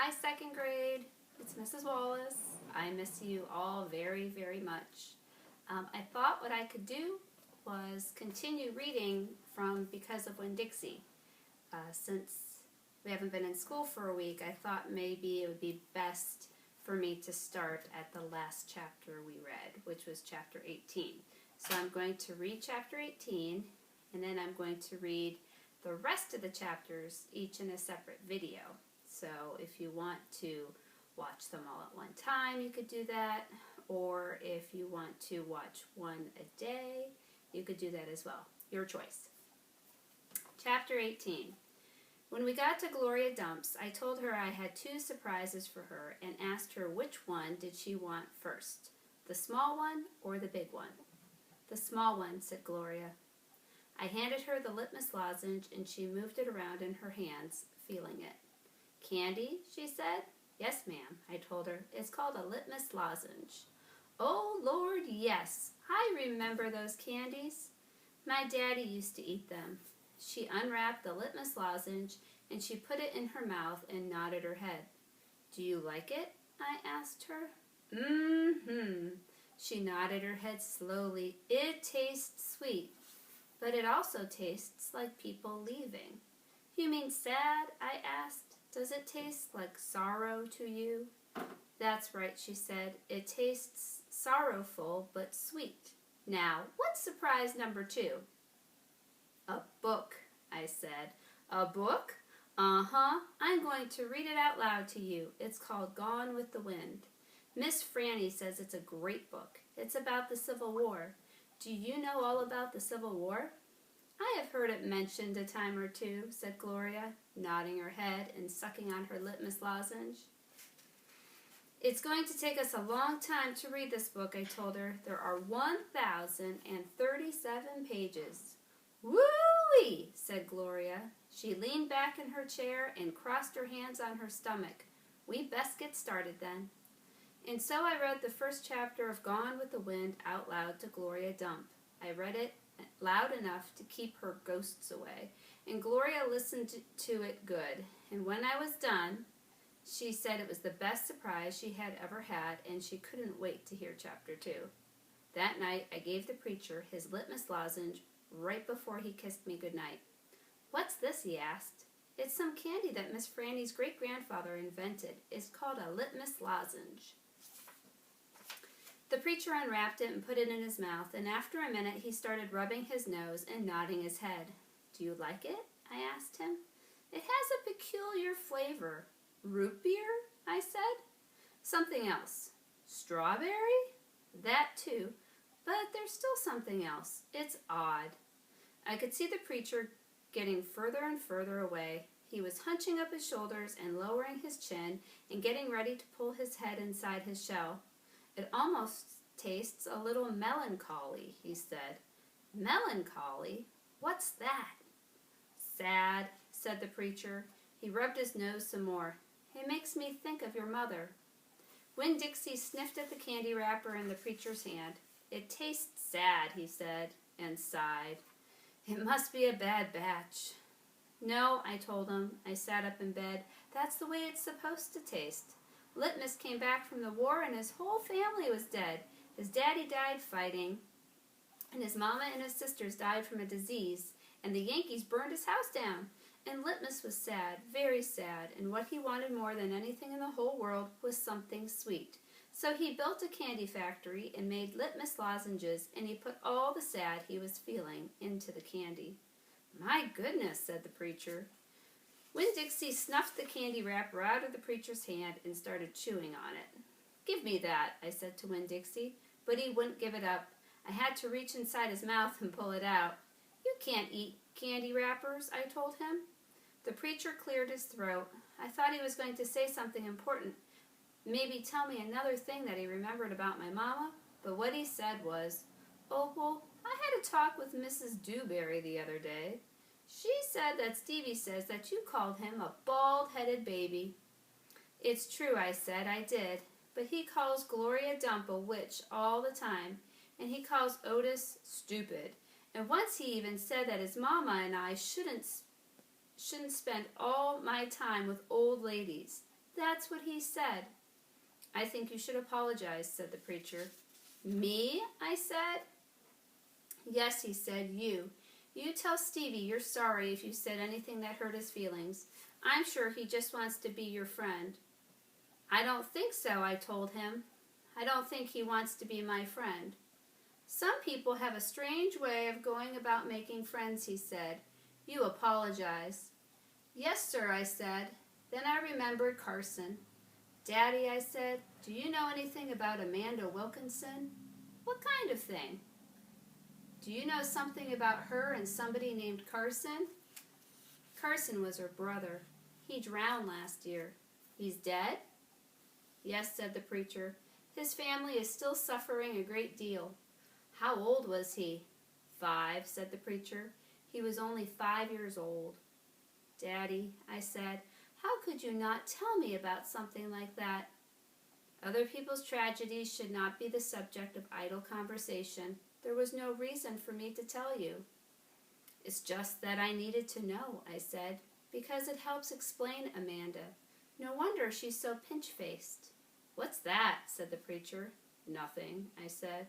Hi, second grade. It's Mrs. Wallace. I miss you all very, very much. I thought what I could do was continue reading from Because of Winn, Dixie. Since we haven't been in school for a week, I thought maybe it would be best for me to start at the last chapter we read, which was chapter 18. So I'm going to read chapter 18, and then I'm going to read the rest of the chapters, each in a separate video. So if you want to watch them all at one time, you could do that. Or if you want to watch one a day, you could do that as well. Your choice. Chapter 18. When we got to Gloria Dump's, I told her I had 2 surprises for her and asked her which one did she want first, the small one or the big one. The small one, said Gloria. I handed her the litmus lozenge and she moved it around in her hands, feeling it. Candy, she said. Yes, ma'am, I told her. It's called a litmus lozenge. Oh, Lord, yes. I remember those candies. My daddy used to eat them. She unwrapped the litmus lozenge and she put it in her mouth and nodded her head. Do you like it? I asked her. Mm-hmm. She nodded her head slowly. It tastes sweet, but it also tastes like people leaving. You mean sad? I asked. Does it taste like sorrow to you? That's right, she said. It tastes sorrowful but sweet. Now, what's surprise number 2? A book, I said. A book? Uh-huh. I'm going to read it out loud to you. It's called Gone with the Wind. Miss Franny says it's a great book. It's about the Civil War. Do you know all about the Civil War? I have heard it mentioned a time or two, said Gloria, nodding her head and sucking on her litmus lozenge. It's going to take us a long time to read this book, I told her. There are 1,037 pages. Woo-wee, said Gloria. She leaned back in her chair and crossed her hands on her stomach. We best get started then. And so I read the first chapter of Gone with the Wind out loud to Gloria Dump. I read it loud enough to keep her ghosts away, and Gloria listened to it good, and when I was done, she said it was the best surprise she had ever had, and she couldn't wait to hear chapter 2. That night, I gave the preacher his litmus lozenge right before he kissed me goodnight. What's this, he asked. It's some candy that Miss Franny's great-grandfather invented. It's called a litmus lozenge. The preacher unwrapped it and put it in his mouth, and after a minute he started rubbing his nose and nodding his head. Do you like it? I asked him. It has a peculiar flavor. Root beer? I said. Something else. Strawberry? That too. But there's still something else. It's odd. I could see the preacher getting further and further away. He was hunching up his shoulders and lowering his chin and getting ready to pull his head inside his shell. It almost tastes a little melancholy, he said. Melancholy? What's that? Sad, said the preacher. He rubbed his nose some more. It makes me think of your mother. Winn Dixie sniffed at the candy wrapper in the preacher's hand. It tastes sad, he said, and sighed. It must be a bad batch. No, I told him. I sat up in bed. That's the way it's supposed to taste. Litmus came back from the war and his whole family was dead. His daddy died fighting, and his mama and his sisters died from a disease, and the Yankees burned his house down. And Litmus was sad, very sad, and what he wanted more than anything in the whole world was something sweet. So he built a candy factory and made litmus lozenges, and he put all the sad he was feeling into the candy. My goodness, said the preacher. Winn Dixie snuffed the candy wrapper out of the preacher's hand and started chewing on it. Give me that, I said to Winn Dixie, but he wouldn't give it up. I had to reach inside his mouth and pull it out. You can't eat candy wrappers, I told him. The preacher cleared his throat. I thought he was going to say something important, maybe tell me another thing that he remembered about my mama, but what he said was, Opal, I had a talk with Mrs. Dewberry the other day. She said that Stevie says that you called him a bald-headed baby. It's true, I said, I did, but he calls Gloria Dump a witch all the time, and he calls Otis stupid, and once he even said that his mama and I shouldn't spend all my time with old ladies. That's what he said. I think you should apologize, said the preacher. Me? I said. Yes, he said, you. You tell Stevie you're sorry if you said anything that hurt his feelings. I'm sure he just wants to be your friend. I don't think so, I told him. I don't think he wants to be my friend. Some people have a strange way of going about making friends, he said. You apologize. Yes, sir, I said. Then I remembered Carson. Daddy, I said, do you know anything about Amanda Wilkinson? What kind of thing? Do you know something about her and somebody named Carson? Carson was her brother. He drowned last year. He's dead? Yes, said the preacher. His family is still suffering a great deal. How old was he? 5, said the preacher. He was only 5 years old. Daddy, I said, how could you not tell me about something like that? Other people's tragedies should not be the subject of idle conversation. There was no reason for me to tell you. It's just that I needed to know, I said, because it helps explain Amanda. No wonder she's so pinch-faced. What's that? Said the preacher. Nothing, I said.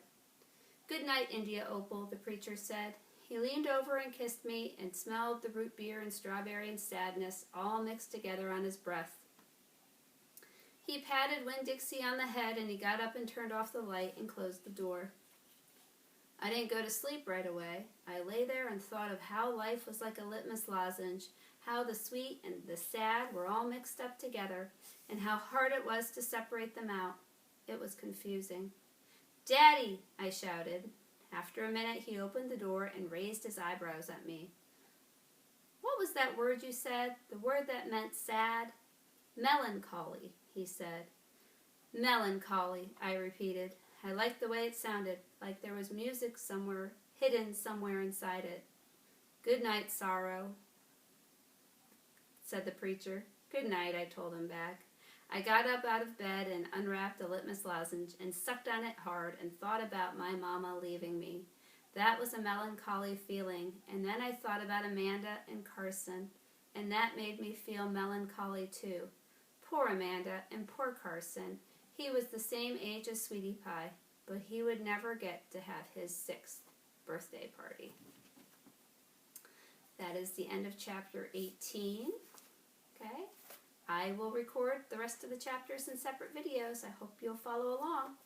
Good night, India Opal, the preacher said. He leaned over and kissed me and smelled the root beer and strawberry and sadness all mixed together on his breath. He patted Winn Dixie on the head and he got up and turned off the light and closed the door. I didn't go to sleep right away. I lay there and thought of how life was like a litmus lozenge, how the sweet and the sad were all mixed up together, and how hard it was to separate them out. It was confusing. Daddy, I shouted. After a minute, he opened the door and raised his eyebrows at me. What was that word you said? The word that meant sad? Melancholy, he said. Melancholy, I repeated. I liked the way it sounded, like there was music somewhere, hidden somewhere inside it. Good night, sorrow, said the preacher. Good night, I told him back. I got up out of bed and unwrapped a litmus lozenge and sucked on it hard and thought about my mama leaving me. That was a melancholy feeling, and then I thought about Amanda and Carson, and that made me feel melancholy too. Poor Amanda and poor Carson. He was the same age as Sweetie Pie, but he would never get to have his 6th birthday party. That is the end of chapter 18. Okay, I will record the rest of the chapters in separate videos. I hope you'll follow along.